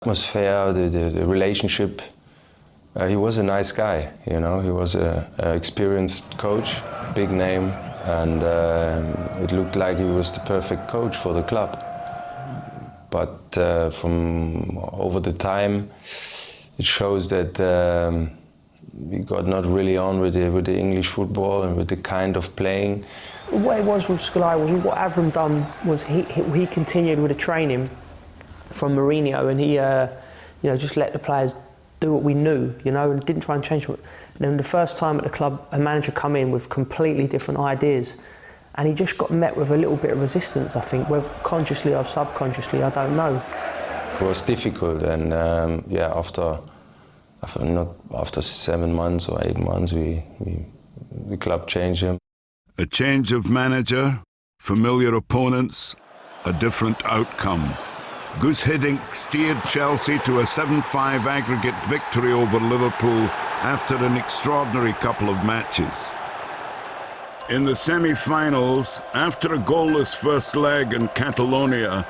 Atmosphere, the relationship. He was a nice guy, you know. He was an experienced coach, big name, and it looked like he was the perfect coach for the club. But from over the time, it shows that we got not really on with the English football and with the kind of playing. What it was with Scolari was what Avram done was he continued with the training from Mourinho, and he just let the players do what we knew, and didn't try and change it. And then the first time at the club, a manager come in with completely different ideas, and he just got met with a little bit of resistance, I think, whether consciously or subconsciously, I don't know. It was difficult, and after 7 months or 8 months, the club changed him. A change of manager, familiar opponents, a different outcome. Guus Hiddink steered Chelsea to a 7-5 aggregate victory over Liverpool after an extraordinary couple of matches. In the semi-finals, after a goalless first leg in Catalonia,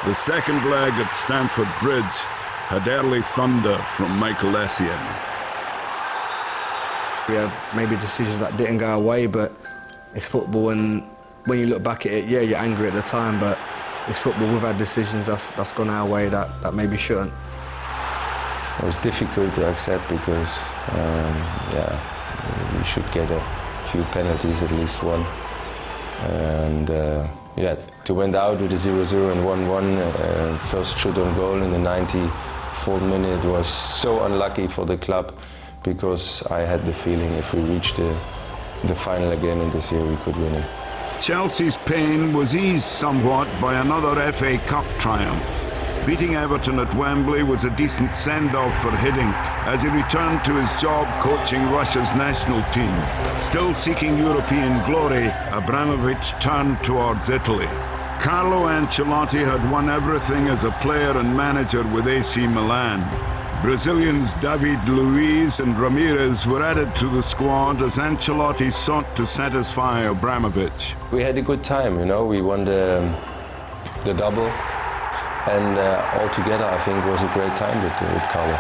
the second leg at Stamford Bridge had early thunder from Michael Essien. We had maybe decisions that didn't go our way, but it's football, and when you look back at it, yeah, you're angry at the time, but it's football. We've had decisions that's gone our way that maybe shouldn't. It was difficult to accept because, we should get a few penalties, at least one. And to went out with a 0-0 and 1-1, first shoot on goal in the 94th minute was so unlucky for the club, because I had the feeling if we reached the final again in this year, we could win it. Chelsea's pain was eased somewhat by another FA Cup triumph. Beating Everton at Wembley was a decent send-off for Hiddink as he returned to his job coaching Russia's national team. Still seeking European glory, Abramovich turned towards Italy. Carlo Ancelotti had won everything as a player and manager with AC Milan. Brazilians David Luiz and Ramirez were added to the squad as Ancelotti sought to satisfy Abramovich. We had a good time, we won the double, and altogether I think it was a great time with Carlo.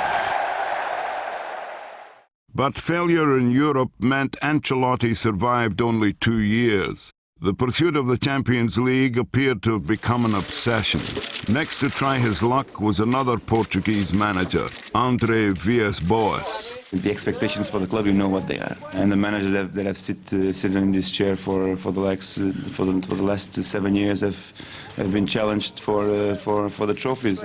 But failure in Europe meant Ancelotti survived only 2 years. The pursuit of the Champions League appeared to have become an obsession. Next to try his luck was another Portuguese manager, André Villas-Boas. The expectations for the club, you know what they are, and the managers that have sitting in this chair for the last 7 years have been challenged for the trophies.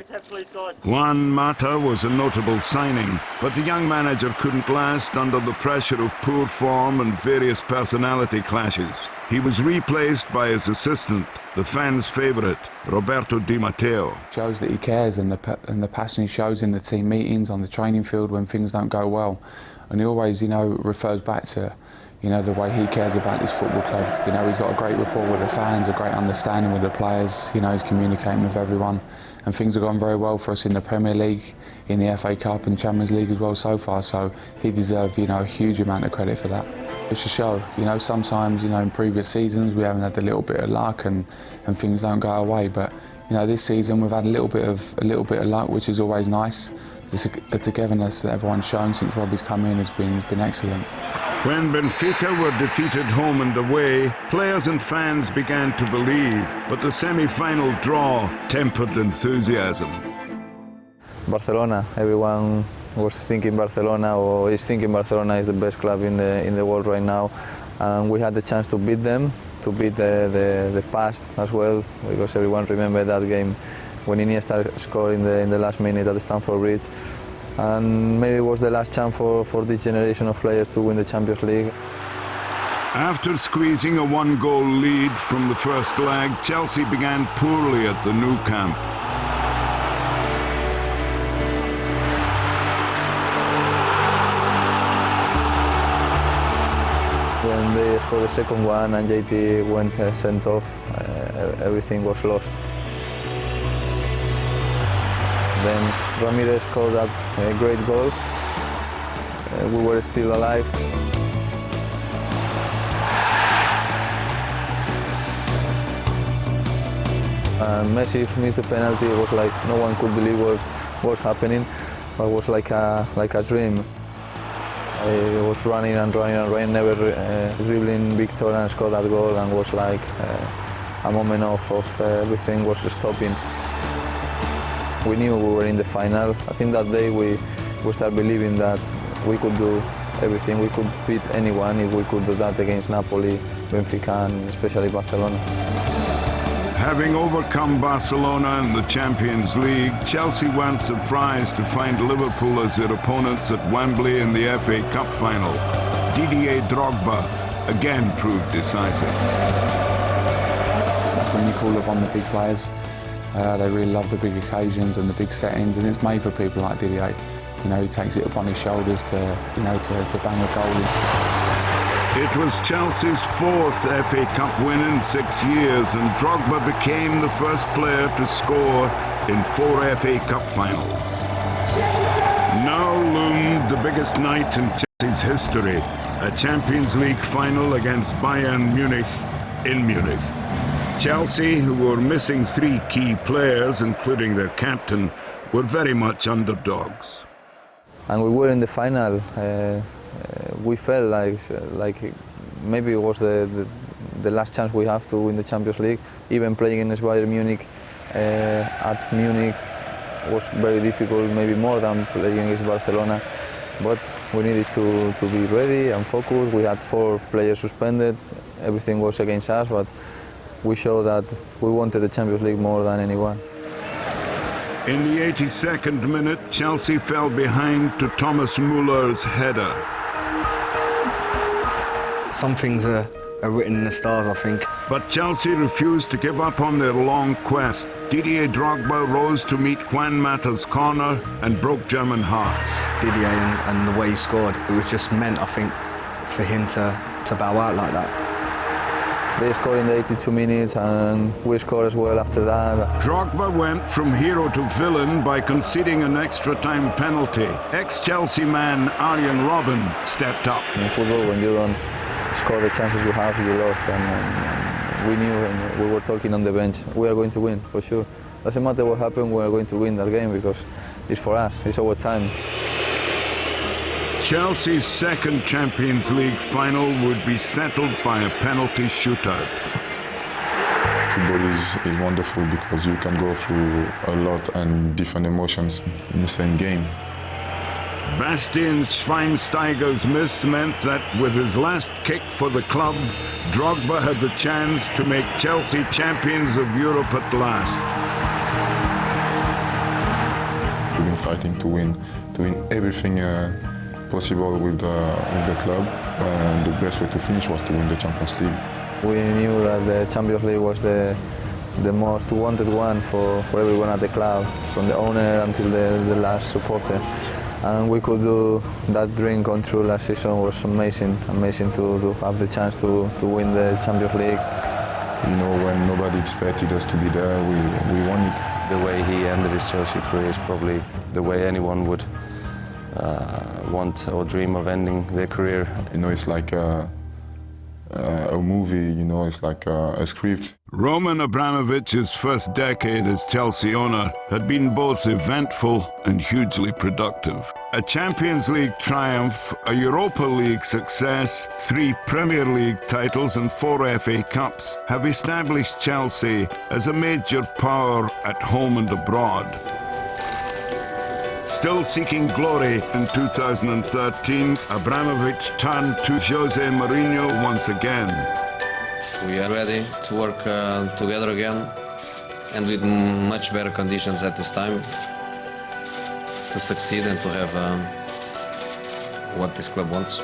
Juan Mata was a notable signing, but the young manager couldn't last under the pressure of poor form and various personality clashes. He was replaced by his assistant, the fans' favourite, Roberto Di Matteo. Shows that he cares, and the passion he shows in the team meetings, on the training field when things don't go well. And he always, refers back to, the way he cares about this football club. He's got a great rapport with the fans, a great understanding with the players. He's communicating with everyone. And things have gone very well for us in the Premier League, in the FA Cup and Champions League as well so far. So he deserves, a huge amount of credit for that. It's a show. Sometimes, in previous seasons we haven't had a little bit of luck and things don't go our way. But, this season we've had a little bit of luck, which is always nice. The togetherness that everyone's shown since Robbie's come in has been excellent. When Benfica were defeated home and away, players and fans began to believe, but the semi-final draw tempered enthusiasm. Barcelona, everyone was thinking Barcelona, or is thinking Barcelona is the best club in the world right now, and we had the chance to beat them, to beat the past as well, because everyone remembered that game when Iniesta scored in the last minute at the Stamford Bridge. And maybe it was the last chance for this generation of players to win the Champions League. After squeezing a 1-goal lead from the first leg, Chelsea began poorly at the Nou Camp. When they scored the second one and JT went sent off, everything was lost. Then Ramirez scored that great goal. We were still alive. And Messi missed the penalty. It was like no one could believe was happening, but it was like a dream. I was running and running, never dribbling Victor and scored that goal, and was like a moment of everything was stopping. We knew we were in the final. I think that day we started believing that we could do everything. We could beat anyone if we could do that against Napoli, Benfica, and especially Barcelona. Having overcome Barcelona in the Champions League, Chelsea weren't surprised to find Liverpool as their opponents at Wembley in the FA Cup final. Didier Drogba again proved decisive. That's when you call upon the big players. They really love the big occasions and the big settings, and it's made for people like Didier. You know, he takes it upon his shoulders to bang a goal in. It was Chelsea's fourth FA Cup win in 6 years, and Drogba became the first player to score in 4 FA Cup finals. Now loomed the biggest night in Chelsea's history, a Champions League final against Bayern Munich in Munich. Chelsea, who were missing 3 key players, including their captain, were very much underdogs. And we were in the final. We felt like maybe it was the last chance we have to win the Champions League. Even playing against Bayern Munich at Munich was very difficult, maybe more than playing against Barcelona. But we needed to be ready and focused. We had 4 players suspended. Everything was against us, but we showed that we wanted the Champions League more than anyone. In the 82nd minute, Chelsea fell behind to Thomas Muller's header. Some things are written in the stars, I think. But Chelsea refused to give up on their long quest. Didier Drogba rose to meet Juan Mata's corner and broke German hearts. Didier and the way he scored, it was just meant, I think, for him to bow out like that. They scored in the 82 minutes and we scored as well after that. Drogba went from hero to villain by conceding an extra-time penalty. Ex-Chelsea man Arjen Robben stepped up. In football, when you don't score the chances you have, you lost. And we knew, and we were talking on the bench, we are going to win, for sure. Doesn't matter what happened, we are going to win that game because it's for us, it's our time. Chelsea's second Champions League final would be settled by a penalty shootout. Football is wonderful because you can go through a lot and different emotions in the same game. Bastian Schweinsteiger's miss meant that with his last kick for the club, Drogba had the chance to make Chelsea champions of Europe at last. We've been fighting to win everything possible with the club, and the best way to finish was to win the Champions League. We knew that the Champions League was the most wanted one for everyone at the club, from the owner until the last supporter. And we could do that dream come true last season. Was amazing to have the chance to win the Champions League. You know, when nobody expected us to be there, we won it. The way he ended his Chelsea career is probably the way anyone would want or dream of ending their career. You know, it's like a movie, you know, it's like a script. Roman Abramovich's first decade as Chelsea owner had been both eventful and hugely productive. A Champions League triumph, a Europa League success, 3 Premier League titles and 4 FA Cups have established Chelsea as a major power at home and abroad. Still seeking glory in 2013, Abramovich turned to Jose Mourinho once again. We are ready to work together again and with much better conditions at this time to succeed and to have what this club wants.